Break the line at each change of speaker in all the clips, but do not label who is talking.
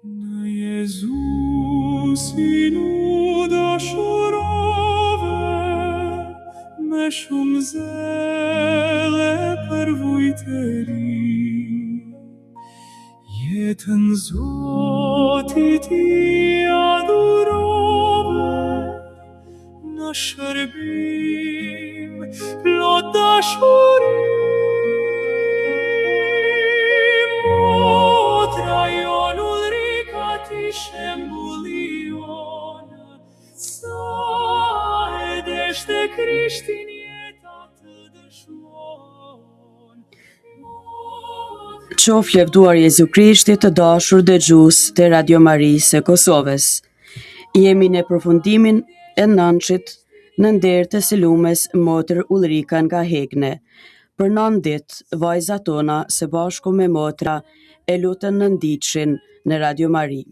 Në Jezusin u dashurove, me shumë zele për vujteri. Jetën Zotit I adhurove, në shërbim plot dashuri. Motra jon Ulrika ti shembullion, sa e deshte Krishtin jeta të dëshmon.
Qoftë lëvduar Jezu Krishti, të dashur dëgjues të Radio Marisë së Kosovës. Jemi në përfundimin e nënshit në nder të silumes motër Ulrika nga Hegne. Për 9 ditë, vajza tona së bashku me motra e lutën nënditshin në Radio Mari.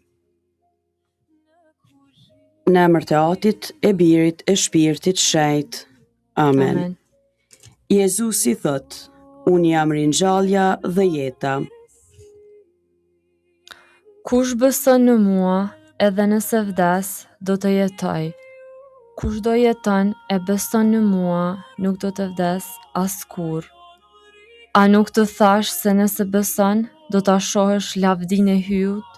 Në emër të Atit, e Birit, e Shpirtit Shenjtë. Amen. Jezusi thot: Unë jam ringjallja dhe jeta.
Kush beson në mua, edhe nëse vdes, do të jetoj. Kush do jeton e beson në mua, nuk do të vdes askur. A nuk të thash se nëse beson, do ta shohësh lavdinë e hyut?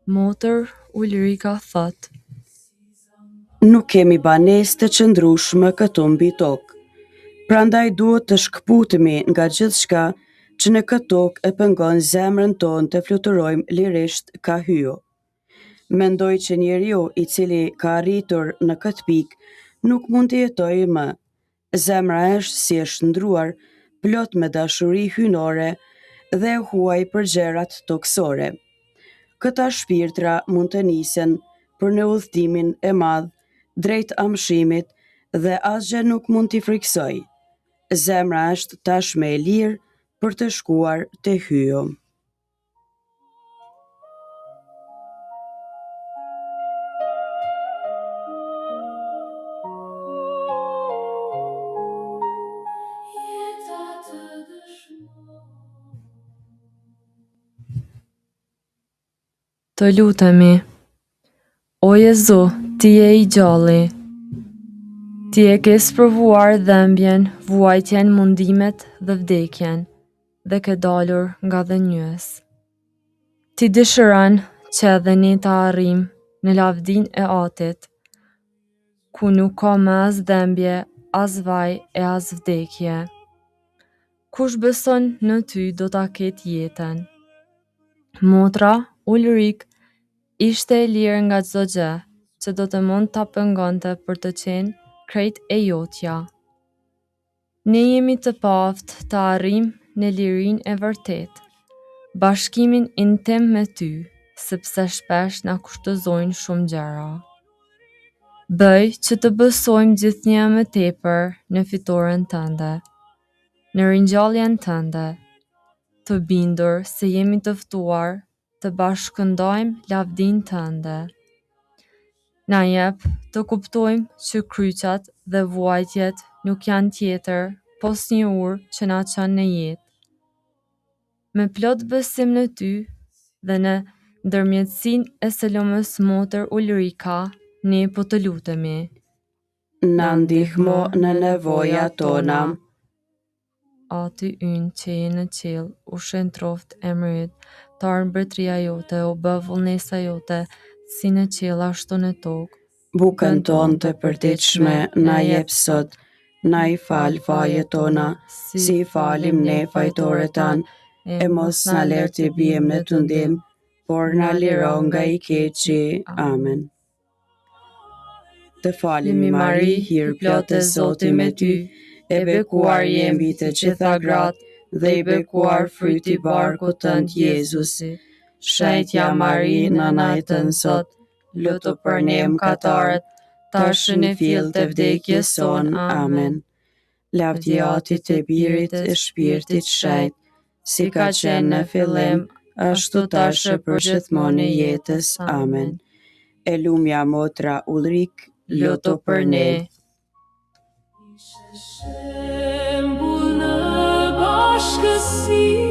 Motër Ulrika thot:
Nuk kemi banesë të qëndrueshme këtu mbi tokë. Prandaj duhet të shkputemi nga gjithçka që në këtë tokë e pengon zemrën tonë të fluturojmë lirisht ka hyo. Mendoj që njeriu I cili ka arritur në këtë pikë nuk mund të jetojë më. Zemra është si e shndruar, plot me dashuri hynore dhe e huaj për gjërat toksore. Këta shpirtra mund të nisen për në udhëtimin e madh drejt amshimit dhe asgjë nuk mund t'i friksoj. Zemra është tashmë e lirë për të shkuar te hyo.
Të lutemi. O Jezu, ti je I gjalli. Ti e ke sprovuar dhembjen, vuajtjen, mundimet dhe vdekjen, dhe ke dalur nga dhenjues. Ti dëshiron që edhe ne ta arrijmë në lavdinë e Atit, ku nuk ka më as dhembje, as vaj e as vdekje. Kush beson në ty do ta ketë jetën. Motra Ulrik ishte e lirë nga çdo gjë që do të mund ta pengonte për të qenë krejt e jotja. Ne jemi të paftë të arrijmë në lirinë e vërtet, bashkimin intim me ty, sepse shpesh na kushtozojnë shumë gjëra. Bëj që të besojmë gjithnjë më tepër në fitoren tënde, në ringjalljen tënde, të bindur se jemi të ftuar të bashkëndajmë lavdinë tënde. Na jep të kuptojmë që kryqat dhe vuajtjet nuk janë tjetër pos një urë që na çon në jetë. Me plot besim në ty dhe në ndërmjetësinë e selumës motër Ulrika, ne po të lutemi.
Na ndihmo në nevojat tona.
Ati ynë që je në qiell, u shëntroft emri yt, të ardhë mbretëria jote, u bë vullnesa jote, si në qiell ashtu në tokë.
Bukën tonë të përditshme na jep sot, na I fal fajet tona, si I falim ne fajtorët tanë, e mos na lër të bijem në tundim, por na liro nga I keqi. Amen. Të falemi Mari, hir plotë Zoti me ty, e bekuar je mbi të gjitha gratë, dhe i bekuar fryti i barkut tënd Jezusi. Shenjtja Mari, nëna e tënd sot, lutu për ne mëkatarët, tash në fill të vdekjes son. Amen. Lavdëjatit e Birit e Shpirtit Shenjt, si ka qenë në fillim, ashtu tash e përgjithmonë e jetës. Amen. E lumja motra Ulrik, lutu për ne.
Shembull në bashkësi